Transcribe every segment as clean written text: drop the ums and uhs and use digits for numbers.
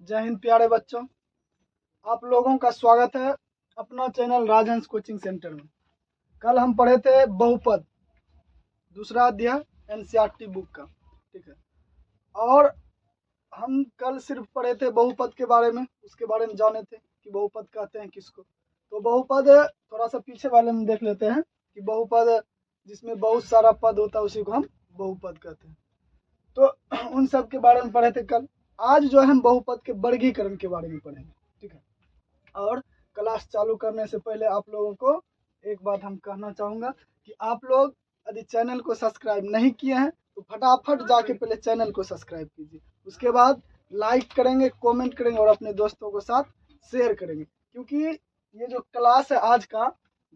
जय हिंद प्यारे बच्चों, आप लोगों का स्वागत है अपना चैनल राजहंस कोचिंग सेंटर में। कल हम पढ़े थे बहुपद, दूसरा अध्याय एनसीईआरटी बुक का, ठीक है। और हम कल सिर्फ पढ़े थे बहुपद के बारे में, उसके बारे में जाने थे कि बहुपद कहते हैं किसको। तो बहुपद थोड़ा सा पीछे वाले में देख लेते हैं कि बहुपद जिसमें बहुत सारा पद होता है उसी को हम बहुपद कहते हैं। तो उन सब के बारे में पढ़े थे कल। आज जो है हम बहुपद के वर्गीकरण के बारे में पढ़ेंगे, ठीक है। और क्लास चालू करने से पहले आप लोगों को एक बात हम कहना चाहूँगा कि आप लोग यदि चैनल को सब्सक्राइब नहीं किए हैं तो फटाफट जाके पहले चैनल को सब्सक्राइब कीजिए, उसके बाद लाइक करेंगे, कमेंट करेंगे और अपने दोस्तों के साथ शेयर करेंगे, क्योंकि ये जो क्लास है आज का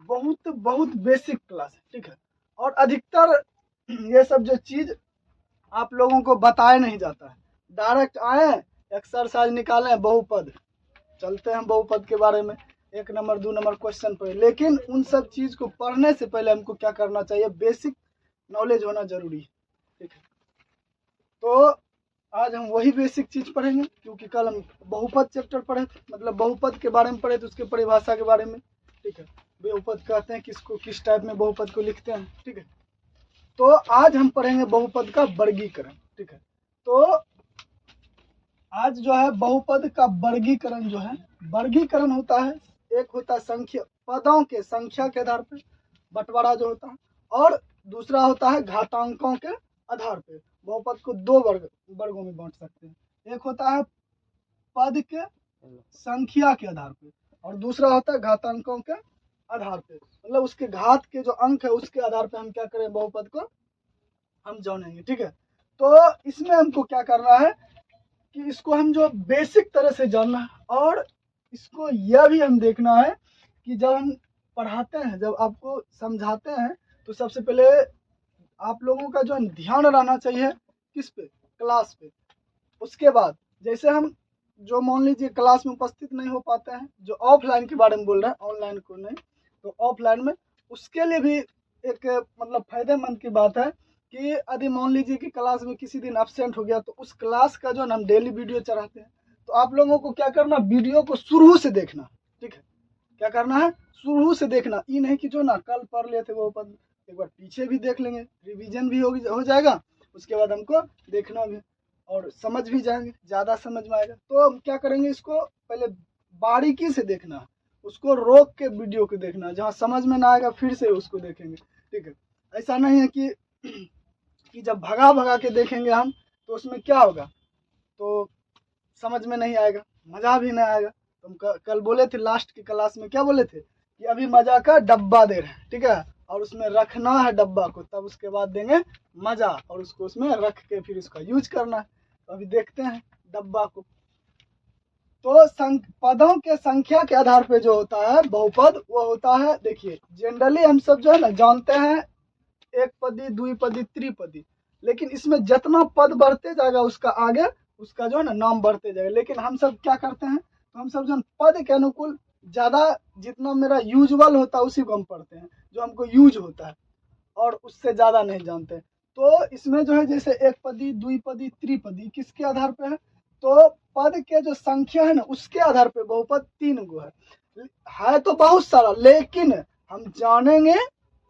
बहुत बेसिक क्लास है, ठीक है। और अधिकतर ये सब जो चीज़ आप लोगों को बताया नहीं जाता है। डायरेक्ट आए, एक्सरसाइज निकालें, बहुपद, चलते हैं बहुपद के बारे में 1 नंबर 2 नंबर क्वेश्चन पर। लेकिन उन सब चीज़ को पढ़ने से पहले हमको क्या करना चाहिए, बेसिक नॉलेज होना जरूरी है, ठीक है। तो आज हम वही बेसिक चीज़ पढ़ेंगे, क्योंकि कल हम बहुपद चैप्टर पढ़े थे, मतलब बहुपद के बारे में पढ़े थे, उसके परिभाषा के बारे में, ठीक है। बहुपद कहते हैं किसको, किस टाइप में बहुपद को लिखते हैं, ठीक है। तो आज हम पढ़ेंगे बहुपद का वर्गीकरण, ठीक है। तो आज जो है बहुपद का वर्गीकरण जो है, वर्गीकरण होता है, एक होता है संख्या, पदों के संख्या के आधार पर बंटवारा जो होता है, और दूसरा होता है घातांकों के आधार पर। बहुपद को 2 वर्गों में बांट सकते हैं। एक होता है पद के संख्या के आधार पर और दूसरा होता है घातांकों के आधार पर, मतलब उसके घात के जो अंक है उसके आधार पर हम क्या करें, बहुपद को हम जानेंगे, ठीक है। तो इसमें हमको क्या करना है कि इसको हम जो बेसिक तरह से जानना है, और इसको यह भी हम देखना है कि जब हम पढ़ाते हैं, जब आपको समझाते हैं, तो सबसे पहले आप लोगों का जो ध्यान रहना चाहिए किस पे, क्लास पे। उसके बाद जैसे हम जो मान लीजिए क्लास में उपस्थित नहीं हो पाते हैं, जो ऑफलाइन के बारे में बोल रहे हैं, ऑनलाइन को नहीं, तो ऑफलाइन में उसके लिए भी एक मतलब फायदेमंद की बात है कि यदि मान लीजिए कि क्लास में किसी दिन एब्सेंट हो गया, तो उस क्लास का जो हम डेली वीडियो चढ़ाते हैं, तो आप लोगों को क्या करना, वीडियो को शुरू से देखना, ठीक है। क्या करना है, शुरू से देखना, ये नहीं कि जो ना कल पढ़ लिए थे वो पद एक बार पीछे भी देख लेंगे, रिवीजन भी हो जाएगा, उसके बाद हमको देखना भी और समझ भी जाएंगे, ज़्यादा समझ में आएगा। तो हम क्या करेंगे, इसको पहले बारीकी से देखना है, उसको रोक के वीडियो को देखना है, जहाँ समझ में ना आएगा फिर से उसको देखेंगे, ठीक है। ऐसा नहीं है कि जब भगा के देखेंगे हम तो उसमें क्या होगा, तो समझ में नहीं आएगा, मज़ा भी नहीं आएगा। तो हम कल बोले थे लास्ट की क्लास में, क्या बोले थे कि अभी मज़ा का डब्बा दे रहे हैं, ठीक है, और उसमें रखना है डब्बा को, तब उसके बाद देंगे मज़ा, और उसको उसमें रख के फिर उसका यूज करना है। तो अभी देखते हैं डब्बा को। तो पदों के संख्या के आधार पे जो होता है बहुपद, वो होता है, देखिए जनरली हम सब जो है ना जानते हैं एक पदी, द्विपदी, त्रिपदी, लेकिन इसमें जितना पद बढ़ते जाएगा उसका आगे उसका जो है ना नाम बढ़ते जाएगा। लेकिन हम सब क्या करते हैं, तो हम सब जो पद के अनुकूल ज़्यादा जितना मेरा यूजुअल होता है उसी को हम पढ़ते हैं, जो हमको यूज होता है, और उससे ज़्यादा नहीं जानते। तो इसमें जो है जैसे एक पदी, द्विपदी, त्रिपदी किसके आधार पर है, तो पद के जो संख्या है ना उसके आधार पर बहुपद 3 गो है तो बहुत सारा, लेकिन हम जानेंगे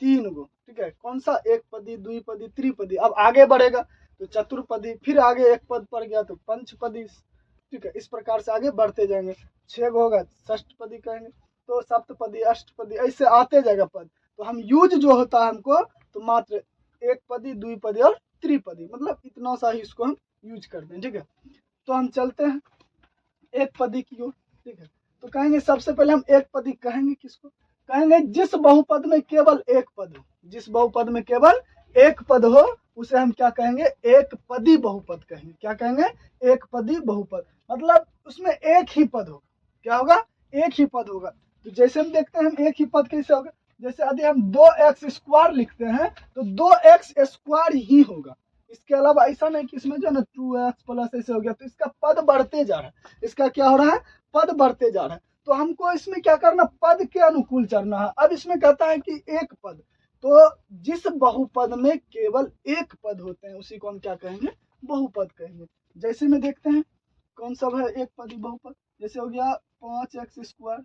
3 गो, ठीक है। कौन सा, एक पदी, द्विपदी, त्रिपदी, अब आगे बढ़ेगा तो चतुर्पदी, फिर आगे एक पद पड़ गया तो पंचपदी, ठीक है। इस प्रकार से आगे बढ़ते जाएंगे, 6 गो होगा षष्टपदी कहेंगे, तो सप्तपदी, अष्टपदी, ऐसे आते जाएगा पद। तो हम यूज जो होता है हमको, तो मात्र एक पदी, द्विपदी और त्रिपदी, मतलब इतना सा ही इसको हम यूज करते हैं, ठीक है। तो हम चलते हैं एक पदी की ओर, ठीक है। तो कहेंगे सबसे पहले हम एक पदी कहेंगे किसको, कहेंगे जिस बहुपद में केवल एक पद हो, जिस बहुपद में केवल एक पद हो उसे हम क्या कहेंगे, एक पदी बहुपद कहेंगे। क्या कहेंगे, एक पदी बहुपद, मतलब उसमें एक ही पद होगा। क्या होगा, एक ही पद होगा। तो जैसे हम देखते हैं हम एक ही पद कैसे होगा, जैसे यदि हम 2x² लिखते हैं तो 2x² ही होगा, इसके अलावा ऐसा नहीं कि इसमें जो ना 2x प्लस ऐसे हो गया, तो इसका पद बढ़ते जा रहा है, इसका क्या हो रहा है, पद बढ़ते जा रहा है। तो हमको इसमें क्या करना, पद के अनुकूल चलना है। अब इसमें कहता है कि एक पद, तो जिस बहुपद में केवल एक पद होते हैं उसी को हम क्या कहेंगे, बहुपद कहेंगे। जैसे में देखते हैं कौन सा है एक पदी बहुपद? जैसे हो गया 5x square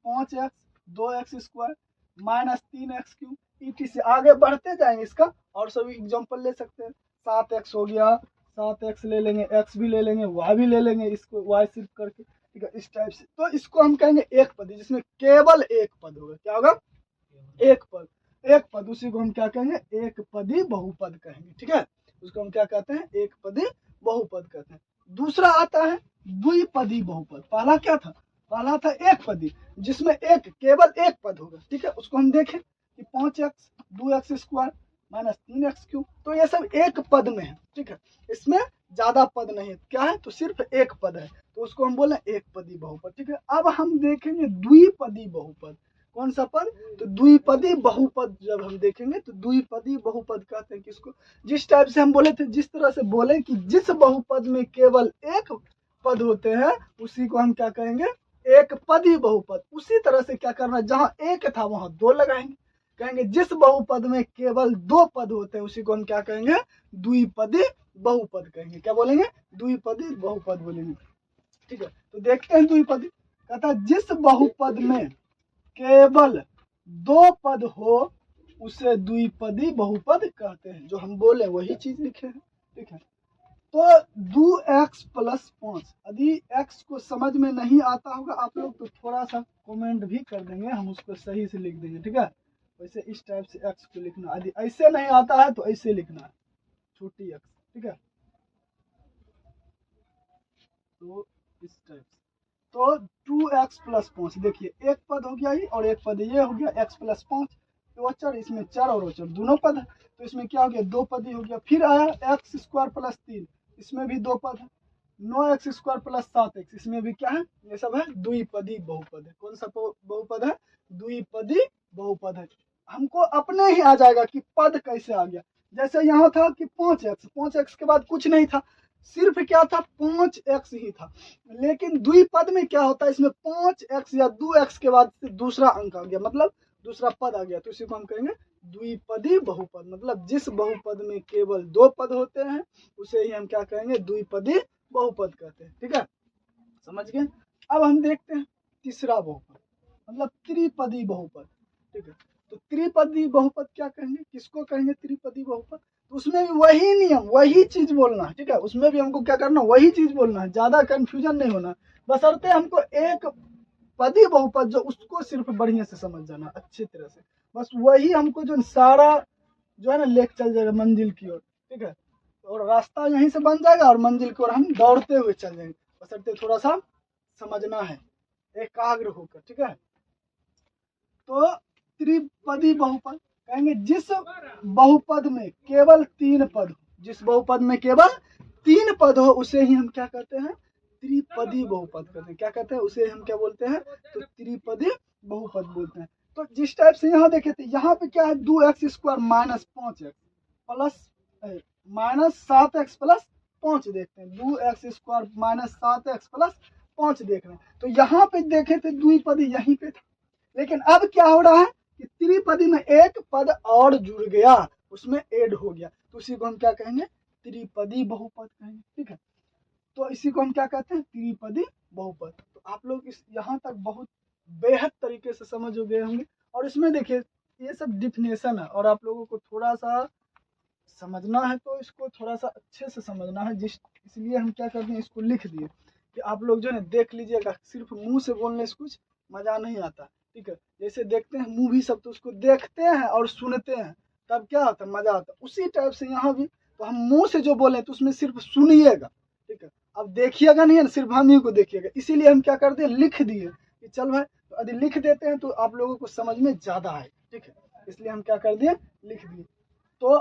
5x 2x square minus 3x cube ET से आगे बढ़ते जाएंगे इसका और सभी एग्जाम्पल ले सकते हैं। 7x हो गया, 7x ले लेंगे, x भी ले लेंगे, y भी ले लेंगे, इसको y सिर्फ करके, ठीक है, इस टाइप से। तो इसको हम कहेंगे एक पदी, जिसमें केवल एक पद होगा। क्या होगा? एक पद। एक पद, उसी को हम क्या कहेंगे? एक पदी बहुपद कहेंगे, ठीक है। उसको हम क्या कहते हैं? एक पदी बहुपद कहते हैं। दूसरा आता है द्विपदी बहुपद। पहला क्या था? पहला था एक पदी, जिसमें एक केवल एक पद होगा, ठीक है। उसको हम देखें कि 5x 2x square minus 3x cube, तो ये सब एक पद में है, ठीक है। इसमें ज्यादा पद नहीं है, क्या है? तो सिर्फ एक पद है, तो उसको हम बोले एक पदी बहुपद, ठीक है। अब हम देखेंगे द्विपदी बहुपद। कौन सा पद? तो द्विपदी बहुपद जब हम देखेंगे तो द्विपदी बहुपद कहते हैं किसको? जिस टाइप से हम बोले थे, जिस तरह से बोले कि जिस बहुपद में केवल एक पद होते हैं उसी को हम क्या कहेंगे? एक पदी बहुपद। उसी तरह से क्या करना, जहां एक था वहां दो लगाएंगे, कहेंगे जिस बहुपद में केवल दो पद होते हैं उसी को हम क्या कहेंगे? द्विपदी बहुपद कहेंगे। क्या बोलेंगे? द्विपदी बहुपद बोलेंगे, ठीक है। तो देखते हैं द्विपदी। कहता है जिस बहुपद में केवल दो पद हो उसे द्विपदी बहुपद कहते हैं। जो हम बोले वही चीज लिखे हैं, ठीक है। तो 2x प्लस 5, यदि x को समझ में नहीं आता होगा आप लोग तो थोड़ा सा कमेंट भी कर देंगे, हम उसको सही से लिख देंगे, ठीक है। वैसे इस टाइप से x को लिखना, यदि ऐसे नहीं आता है तो ऐसे लिखना है, छोटी x, ठीक है। तो इस टाइप से, तो 2x प्लस 5, देखिए एक पद हो गया ही और एक पद ये हो गया x प्लस 5, तो अचर इसमें चर और अचर दोनों पद है, तो इसमें क्या हो गया? दो पद ही हो गया। फिर आया x स्क्वायर प्लस 3, इसमें भी दो पद है। 9x स्क्वायर प्लस 7x, इसमें भी क्या है? ये सब है द्विपदी बहुपद है। कौन सा बहुपद है? द्विपदी बहुपद है। हमको अपने ही आ जाएगा कि पद कैसे आ गया। जैसे यहाँ था कि 5x के बाद कुछ नहीं था, सिर्फ क्या था? 5x ही था। लेकिन द्विपद में क्या होता है? इसमें 5x या 2x के बाद दूसरा अंक आ गया, मतलब दूसरा पद आ गया, तो इसी को हम कहेंगे द्विपदी बहुपद। मतलब जिस बहुपद में केवल दो पद होते हैं उसे ही हम क्या कहेंगे? द्विपदी बहुपद कहते हैं, ठीक है। समझ गए? अब हम देखते हैं तीसरा बहुपद, मतलब त्रिपदी बहुपद, ठीक है। तो त्रिपदी बहुपद क्या कहेंगे? किसको कहेंगे त्रिपदी बहुपद? तो उसमें भी वही नियम, वही चीज बोलना है, ठीक है। उसमें भी हमको क्या करना? वही चीज बोलना है, ज्यादा कंफ्यूजन नहीं होना, बशर्ते हमको एक पदी बहुपद जो उसको सिर्फ बढ़िया से समझ जाना अच्छी तरह से, बस वही हमको जो सारा जो है ना लेक चल जाएगा मंजिल की ओर, ठीक है। और रास्ता यहीं से बन जाएगा और मंजिल की ओर हम दौड़ते हुए चल जाएंगे, बशर्ते थोड़ा सा समझना है एकाग्र होकर, ठीक है। तो त्रिपदी बहुपद कहेंगे जिस बहुपद में केवल तीन पद हो, जिस बहुपद में केवल तीन पद हो उसे ही हम क्या कहते हैं? त्रिपदी बहुपद कहते हैं। क्या कहते हैं? उसे हम क्या बोलते हैं? तो त्रिपदी बहुपद बोलते हैं। तो जिस टाइप से यहाँ देखे थे, यहाँ पे क्या है? 2x square minus 5x plus minus 7x plus 5 देखते हैं। 2x square minus 7x plus 5 देख रहे हैं। तो यहाँ पे देखे थे द्विपदी यहीं पे था, लेकिन अब क्या हो रहा है कि त्रिपदी में एक पद और जुड़ गया, उसमें ऐड हो गया, तो उसी को हम क्या कहेंगे? त्रिपदी बहुपद कहेंगे, ठीक है। तो इसी को हम क्या कहते हैं? त्रिपदी बहुपद। तो आप लोग इस यहाँ तक बहुत बेहद तरीके से समझ गए होंगे। और इसमें देखिए ये सब डिफिनेशन है और आप लोगों को थोड़ा सा समझना है तो इसको थोड़ा सा अच्छे से समझना है, इसलिए हम क्या करते हैं इसको लिख दिए कि आप लोग जो है देख लीजिएगा। सिर्फ मुंह से बोलने से कुछ मजा नहीं आता, ठीक है। जैसे देखते हैं मूवी सब तो उसको देखते हैं और सुनते हैं तब क्या आता है? मजा आता है। उसी टाइप से यहाँ भी तो हम मुंह से जो बोले तो उसमें सिर्फ सुनिएगा, ठीक है। अब देखिएगा नहीं है, सिर्फ हम ही को देखिएगा। इसीलिए हम क्या करते हैं? लिख दिए कि चल भाई, तो यदि लिख देते हैं तो आप लोगों को समझ में ज्यादा आएगा, ठीक है। इसलिए हम क्या कर दिए? लिख दिए। तो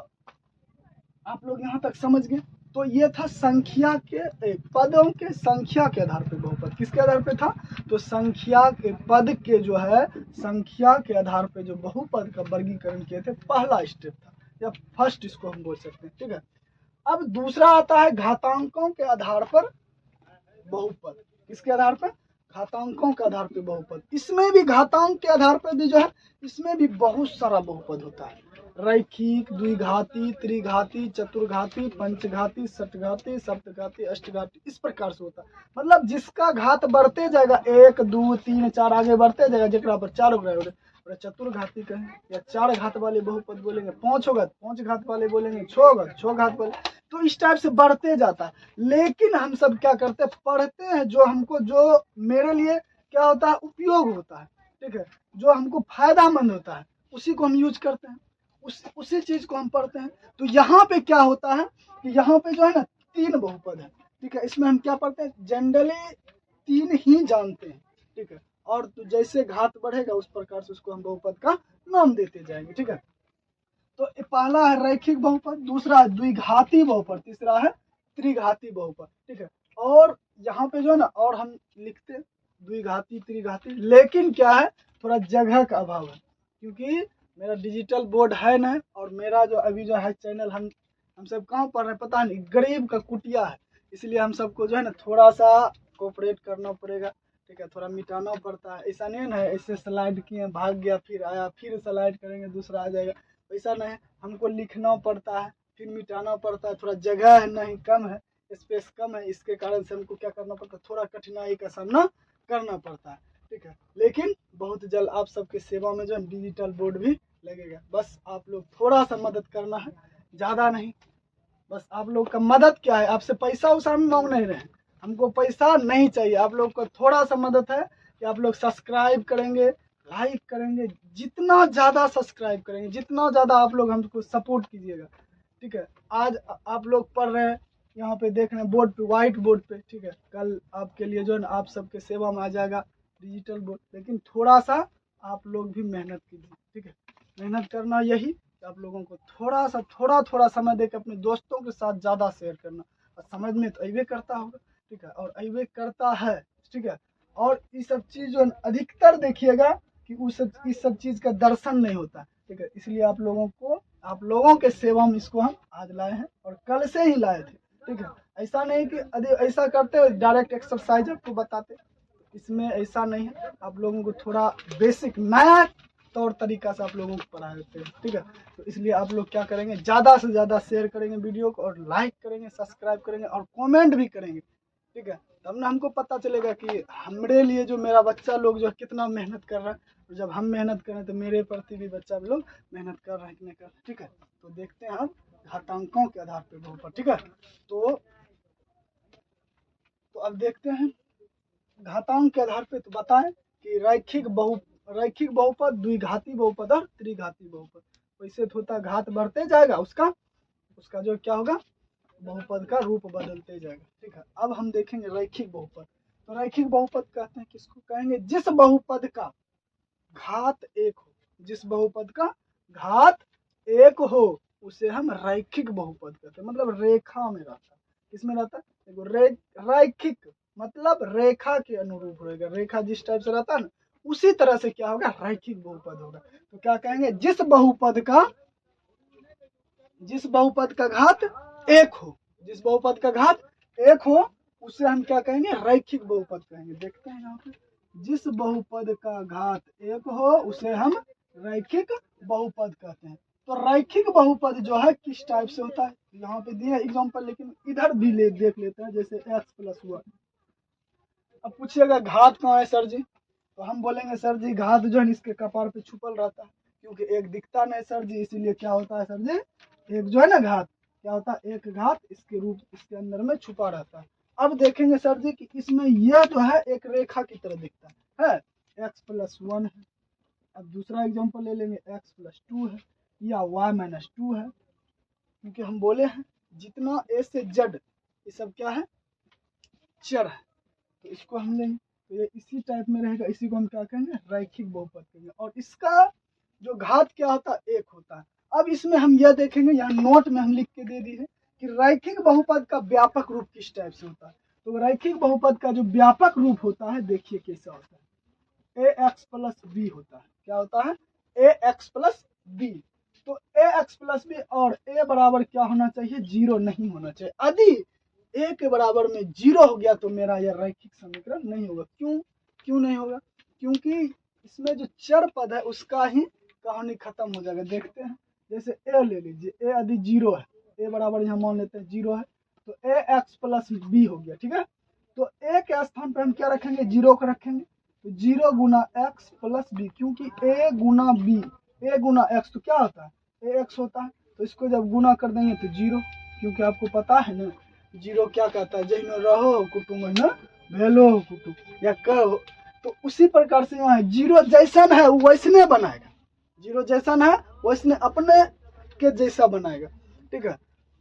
आप लोग यहाँ तक समझ गए। तो ये था संख्या के पदों के संख्या के आधार पे बहुपद। किसके आधार पे था? तो संख्या के पद के जो है संख्या के आधार पे जो बहुपद का वर्गीकरण किए थे, पहला स्टेप था या फर्स्ट इसको हम बोल सकते हैं, ठीक है। अब दूसरा आता है घातांकों के आधार पर बहुपद। किसके आधार पर? घातांकों के आधार पे बहुपद। इसमें भी घातांक के आधार पर भी जो है इसमें भी बहुत सारा बहुपद होता है। रैखिक, द्विघाती, त्रिघाती, चतुर्घाती, पंचघाती, षटघाती, सप्तघाती, अष्टघाती, इस प्रकार से होता है। मतलब जिसका घात बढ़ते जाएगा, 1 2 3 4 आगे बढ़ते जाएगा, जेकरा पर 4 होगा चतुर्घाती कहें, या 4 घात वाले बहुपद बोलेंगे, 5 होगा 5 घात वाले बोलेंगे, 6 होगा 6 घात वाले। तो इस टाइप से बढ़ते जाता है। लेकिन हम सब क्या करते हैं, पढ़ते हैं जो हमको, जो मेरे लिए क्या होता है, उपयोग होता है, ठीक है, जो हमको फायदामंद होता है, उसी को हम यूज करते हैं, उसी चीज को हम पढ़ते हैं। तो यहाँ पे क्या होता है कि यहाँ पे जो है ना 3 बहुपद है, ठीक है। इसमें हम क्या पढ़ते हैं, जनरली 3 ही जानते हैं, ठीक है। और तो जैसे घात बढ़ेगा उस प्रकार से उसको हम बहुपद का नाम देते जाएंगे, ठीक है। तो पहला है रैखिक बहुपद, दूसरा है द्विघाती बहुपद, तीसरा है त्रिघाती बहुपद, ठीक है। और यहाँ पे जो है ना, और हम लिखते द्विघाती त्रिघाती, लेकिन क्या है, थोड़ा जगह का अभाव है, क्योंकि मेरा डिजिटल बोर्ड है ना, और मेरा जो अभी जो है चैनल, हम सब कहाँ पढ़ रहे हैं पता नहीं, गरीब का कुटिया है, इसलिए हम सबको जो है ना थोड़ा सा कोऑपरेट करना पड़ेगा, ठीक है। थोड़ा मिटाना पड़ता है, ऐसा नहीं ना है ऐसे स्लाइड किए भाग गया फिर आया, फिर स्लाइड करेंगे दूसरा आ जाएगा, ऐसा नहीं। हमको लिखना पड़ता है, फिर मिटाना पड़ता है, थोड़ा जगह है नहीं, कम है, स्पेस कम है, इसके कारण से हमको क्या करना पड़ता है, थोड़ा कठिनाई का सामना करना पड़ता है, ठीक है। लेकिन बहुत जल्द आप सबके सेवा में जो है डिजिटल बोर्ड भी लगेगा। बस आप लोग थोड़ा सा मदद करना है, ज़्यादा नहीं। बस आप लोग का मदद क्या है, आपसे पैसा उसा हम मांग नहीं रहे हैं, हमको पैसा नहीं चाहिए, आप लोग को थोड़ा सा मदद है कि आप लोग सब्सक्राइब करेंगे, लाइक करेंगे, जितना ज़्यादा सब्सक्राइब करेंगे, जितना ज़्यादा आप लोग हमको सपोर्ट कीजिएगा, ठीक है। आज आप लोग पढ़ रहे हैं, यहाँ पे देख रहे हैं बोर्ड पे, व्हाइट बोर्ड पे, ठीक है। कल आपके लिए जो है ना आप सबके सेवा में आ जाएगा डिजिटल बोर्ड, लेकिन थोड़ा सा आप लोग भी मेहनत कीजिए, ठीक है। मेहनत करना यही कि आप लोगों को थोड़ा समय देकर अपने दोस्तों के साथ ज़्यादा शेयर करना, और समझ में तो अबे करता होगा, ठीक है, और अबे करता है, ठीक है। और ये सब चीज़ जो अधिकतर देखिएगा कि इस सब चीज़ का दर्शन नहीं होता, ठीक है। इसलिए आप लोगों के सेवा में इसको हम आज लाए हैं, और कल से ही लाए थे, ठीक है। ऐसा नहीं कि ऐसा करते डायरेक्ट एक्सरसाइज आपको बताते, इसमें ऐसा नहीं है। आप लोगों को थोड़ा बेसिक नया तौर तरीका से आप लोगों को पढ़ा देते हैं, ठीक है। तो इसलिए आप लोग क्या करेंगे, ज़्यादा से ज़्यादा शेयर करेंगे वीडियो को, और लाइक करेंगे, सब्सक्राइब करेंगे, और कमेंट भी करेंगे, ठीक है। तब ना हमको पता चलेगा कि हमारे लिए जो मेरा बच्चा लोग जो कितना मेहनत कर रहा है, और जब हम मेहनत करें तो मेरे प्रति भी बच्चा लोग मेहनत कर रहे हैं कि नहीं कर रहे, ठीक है। तो देखते हैं हम घातांकों के आधार पर बहुपद, ठीक है। तो अब देखते हैं घातांक के आधार पे, तो बताएं कि रैखिक बहुपद, द्विघाती बहुपद और त्रिघाती बहुपद। वैसे तो होता घात बढ़ते जाएगा, उसका जो क्या होगा, बहुपद का रूप बदलते जाएगा, ठीक है। अब हम देखेंगे रैखिक बहुपद। तो रैखिक बहुपद कहते हैं किसको, कहेंगे जिस बहुपद का घात 1 हो, जिस बहुपद का घात 1 हो उसे हम रैखिक बहुपद कहते हैं। मतलब रेखा में रहता है, किसमें रहता है, देखो रैखिक मतलब रेखा के अनुरूप रहेगा, रेखा जिस टाइप से रहता है ना, उसी तरह से क्या होगा, रैखिक बहुपद होगा। तो क्या कहेंगे, जिस बहुपद का घात 1 हो, जिस बहुपद का घात 1 हो उसे हम क्या कहेंगे, रैखिक बहुपद कहेंगे। देखते हैं यहाँ पे, जिस बहुपद का घात 1 हो उसे हम रैखिक बहुपद कहते हैं। तो रैखिक बहुपद जो है किस टाइप से होता है, यहाँ पे दिया एग्जांपल, लेकिन इधर भी देख लेते हैं, जैसे x+1। अब पूछिएगा घात कहाँ है सर जी, तो हम बोलेंगे सर जी घात जो है इसके कपार पे छुपल रहता है, क्योंकि एक दिखता नहीं सर जी, इसीलिए क्या होता है सर जी, एक जो है ना घात क्या होता है, एक घात इसके रूप इसके अंदर में छुपा रहता है। अब देखेंगे सर जी कि इसमें यह जो है एक रेखा की तरह दिखता है x+1 है। अब दूसरा एग्जांपल ले लेंगे, x+2 है या y-2 है, क्योंकि हम बोले हैं जितना a से z ये सब क्या है, चर है, तो इसको हम लेंगे, तो ये इसी टाइप में रहेगा, इसी को हम क्या कहेंगे, रैखिक बहुपद कहेंगे। और इसका जो घात क्या होता है, 1 होता है। अब इसमें हम यह देखेंगे, यहाँ नोट में हम लिख के दे दी है कि रैखिक बहुपद का व्यापक रूप किस टाइप से होता है। तो रैखिक बहुपद का जो व्यापक रूप होता है, देखिए कैसा होता है, ax+b होता है। क्या होता है, ax+b। तो ax+b और a बराबर क्या होना चाहिए, 0 नहीं होना चाहिए। यदि a के बराबर में 0 हो गया तो मेरा यह रैखिक समीकरण नहीं होगा। क्यों नहीं होगा, क्योंकि इसमें जो चर पद है उसका ही कहानी खत्म हो जाएगा। देखते हैं, जैसे ए ले लीजिए, ए यदि 0 है, ए बराबर यहाँ मान लेते हैं 0 है, तो ए एक्स प्लस बी हो गया। ठीक है, तो ए के स्थान पर हम क्या रखेंगे, 0 को रखेंगे, तो 0 गुना एक्स प्लस बी, क्योंकि ए गुना बी, ए गुना एक्स तो क्या होता है, ए एक्स होता है, तो इसको जब गुना कर देंगे तो 0, क्योंकि आपको पता है ना 0 क्या कहता है, जहिनो रहो कुटुम न भेलो कुटुम या कहो, तो उसी प्रकार से यहाँ 0 जैसन है वैसने बनाएगा, 0 जैसन है वैसने अपने के जैसा बनाएगा। ठीक है,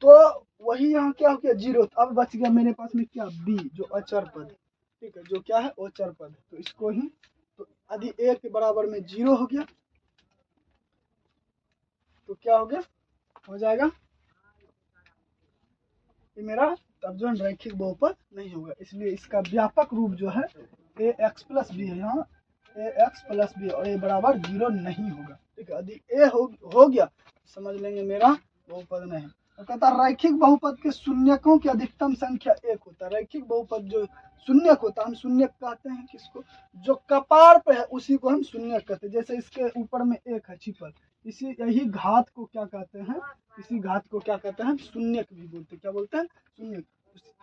तो वही यहाँ क्या हो गया 0, तो अब बच गया मेरे पास में क्या, बी जो अचर पद है। ठीक है, जो क्या है अचर पद है, तो इसको ही, तो यदि ए के बराबर में 0 हो गया तो क्या हो गया, हो जाएगा ये मेरा, तब जो रैखिक बहुपद नहीं होगा, इसलिए इसका व्यापक रूप जो है ए एक्स प्लस बी है, यहाँ ए एक्स प्लस बी और ए बराबर 0 नहीं होगा। ठीक है, यदि ए हो गया समझ लेंगे मेरा बहुपद नहीं। तो कहता रैखिक बहुपद के शून्यकों की अधिकतम संख्या 1 होता है। रैखिक बहुपद जो शून्यक होता है, हम शून्यक कहते हैं किसको, जो कपार पे है उसी को हम शून्यक कहते हैं। जैसे इसके ऊपर में 1 है छिपल, इसी यही घात को क्या कहते हैं, इसी घात को क्या कहते हैं, शून्यक भी बोलते हैं। क्या बोलते हैं, शून्यक।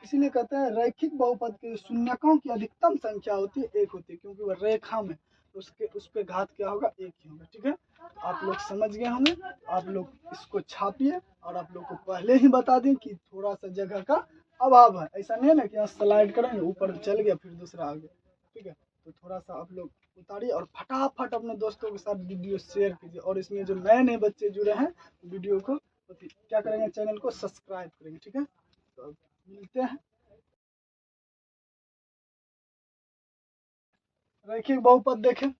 इसीलिए कहते हैं रैखिक बहुपद के शून्यकों की अधिकतम संख्या होती है 1 होती है, क्योंकि वह रेखा में उसके उस पे घात क्या होगा, 1 ही होगा। ठीक है, आप लोग समझ गए होंगे, आप लोग इसको छापिए, और आप लोग को पहले ही बता दें कि थोड़ा सा जगह का अभाव है, ऐसा नहीं है ना कि यहाँ स्लाइड करेंगे ऊपर चल गया फिर दूसरा आ गया। ठीक है, तो थोड़ा सा आप लोग उतारिए और फटाफट अपने दोस्तों के साथ वीडियो शेयर कीजिए, और इसमें जो नए नए बच्चे जुड़े हैं वीडियो को क्या करेंगे, चैनल को सब्सक्राइब करेंगे। ठीक है, तो मिलते हैं। रैखिक बहुपद देखें,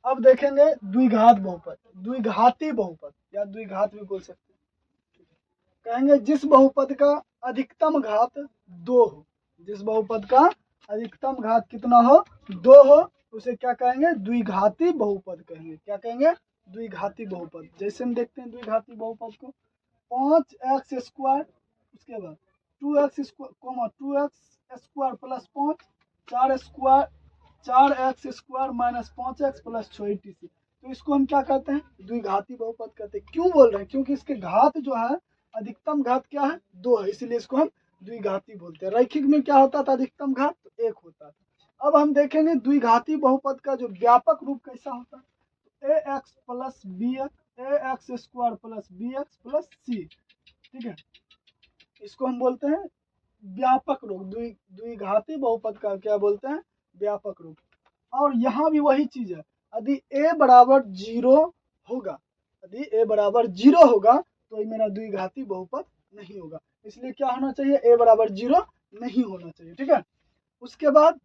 अब देखेंगे द्विघात बहुपद, द्विघाती बहुपद या द्विघात भी बोल सकते हैं। कहेंगे जिस बहुपद का अधिकतम घात 2 हो, जिस बहुपद का अधिकतम घात कितना हो, 2 हो, उसे क्या कहेंगे, द्विघाती बहुपद कहेंगे। क्या कहेंगे, द्विघाती बहुपद। जैसे हम देखते हैं द्विघाती बहुपद को, 5x स्क्वायर, उसके बाद 2x square plus 5, 4x square minus 5x plus 6 तो इसको हम क्या कहते हैं, द्विघाती बहुपद कहते हैं। क्यों बोल रहे हैं, क्योंकि इसके घात जो है, अधिकतम घात क्या है, 2 है, इसीलिए इसको हम द्विघाती बोलते हैं। रैखिक में क्या होता था, अधिकतम घात तो 1 होता था। अब हम देखेंगे द्विघाती बहुपद का जो व्यापक रूप कैसा होता है, a x plus b x, a x square plus b x plus c. ठीक है, इसको हम बोलते हैं व्यापक रूप। द्विघाती बहुपद का क्या बोलते हैं, व्यापक रूप। और यहाँ भी वही चीज है, यदि a बराबर 0 होगा, यदि a बराबर 0 होगा तो ये मेरा द्विघाती बहुपद नहीं होगा। इसलिए क्या होना चाहिए, a बराबर 0 नहीं होना चाहिए। ठीक है, उसके बाद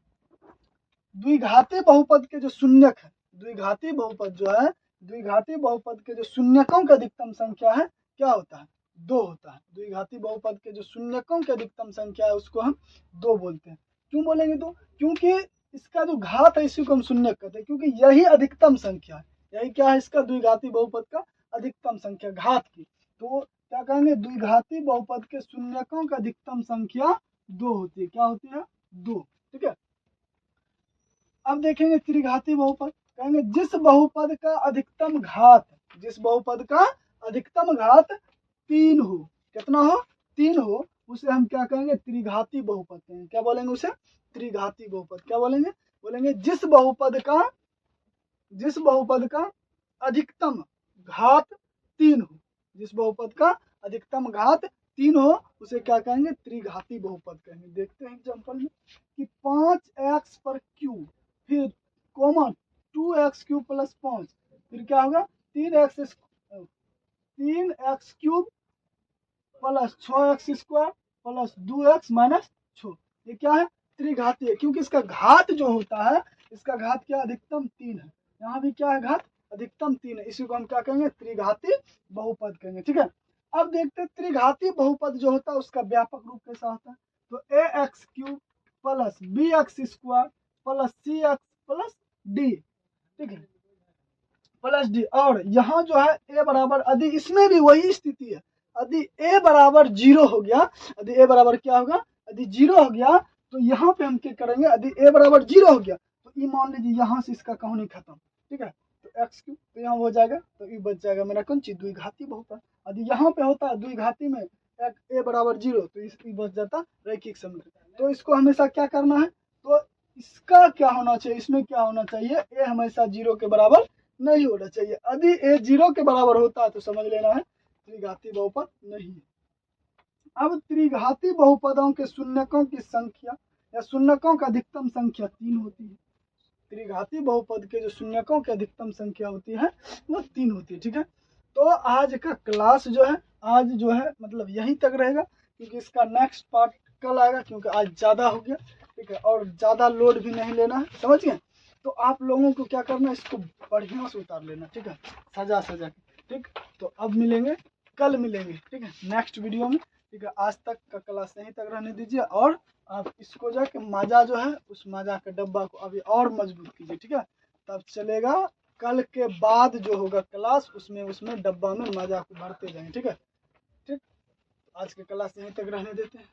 द्विघाती बहुपद के जो शून्यक है, द्विघाती बहुपद जो है, द्विघाती बहुपद के जो शून्यकों की अधिकतम संख्या है क्या होता है, 2 होता है। द्विघाती बहुपद के जो शून्यकों की अधिकतम संख्या है उसको हम 2 बोलते हैं। क्यों बोलेंगे 2, क्योंकि इसका जो घात है इसी को हम शून्यक कहते हैं, क्योंकि यही अधिकतम संख्या है। यही क्या है, इसका द्विघाती बहुपद का अधिकतम संख्या घात की। तो क्या कहेंगे, द्विघाती बहुपद के शून्यकों की अधिकतम संख्या 2 होती है। क्या होती है, 2। ठीक है, अब देखेंगे त्रिघाती बहुपद। कहेंगे जिस बहुपद का अधिकतम घात, जिस बहुपद का अधिकतम घात 3 हो, कितना हो, 3 हो, उसे हम क्या कहेंगे, त्रिघाती बहुपद कहेंगे। क्या बोलेंगे उसे, त्रिघाती बहुपद। क्या बोलेंगे, बोलेंगे जिस बहुपद का अधिकतम घात 3 हो, जिस बहुपद का अधिकतम घात 3 हो उसे क्या कहेंगे, त्रिघाती बहुपद कहेंगे। देखते हैं एग्जांपल में कि 5x पर क्यूब, फिर कॉमा 2x क्यूब प्लस 5, फिर क्या होगा 3x cube plus 6x square plus 2x minus 6। ये क्या है, त्रिघाती है, क्योंकि इसका घात जो होता है, इसका घात क्या अधिकतम 3 है। यहाँ भी क्या है, घात अधिकतम 3 है, इसी को हम क्या कहेंगे, त्रिघाती बहुपद कहेंगे। ठीक है, अब देखते हैं त्रिघाती बहुपद जो होता है उसका व्यापक रूप कैसा होता है। तो ax cube plus bx square plus cx plus d, ठीक है, प्लस डी। और यहाँ जो है a बराबर, यदि इसमें भी वही स्थिति है, यदि a बराबर 0 हो गया, यदि a बराबर क्या होगा, यदि 0 हो गया तो यहाँ पे हम क्या करेंगे, यदि a बराबर 0 हो गया तो ये मान लीजिए यहाँ से इसका कहानी खत्म। ठीक है, तो एक्स क्यूब, तो यहाँ हो जाएगा, तो ये बच जाएगा मेरा कौन चीज, द्विघाती बहुपद। यदि यहाँ पे होता है द्विघाती में ए बराबर 0, तो इस बच जाता रैखिक समीकरण। तो इसको हमेशा क्या करना है, तो इसका क्या होना चाहिए, इसमें क्या होना चाहिए, ए हमेशा 0 के बराबर नहीं होना चाहिए। यदि ए 0 के बराबर होता है तो समझ लेना है त्रिघाती बहुपद नहीं है। अब त्रिघाती बहुपदों के शून्यकों की संख्या या शून्यकों की अधिकतम संख्या 3 होती है। त्रिघाती बहुपद के जो शून्यकों की अधिकतम संख्या होती है वो 3 होती है। ठीक है, तो आज का क्लास जो है, आज जो है मतलब यहीं तक रहेगा, क्योंकि इसका नेक्स्ट पार्ट कल आएगा, क्योंकि आज ज़्यादा हो गया। ठीक है, और ज़्यादा लोड भी नहीं लेना है, समझ गए। तो आप लोगों को क्या करना है, इसको बढ़िया से उतार लेना। ठीक है, सजा सजा के। ठीक, तो अब मिलेंगे, कल मिलेंगे। ठीक है, नेक्स्ट वीडियो में। ठीक है, आज तक का क्लास यहीं तक रहने दीजिए, और आप इसको जाके माजा जो है, उस माजा के डब्बा को अभी और मजबूत कीजिए। ठीक है, तब चलेगा। कल के बाद जो होगा क्लास, उसमें डब्बा में माजा को भरते जाएं। ठीक है, ठीक, आज के क्लास यहीं तक रहने देते हैं।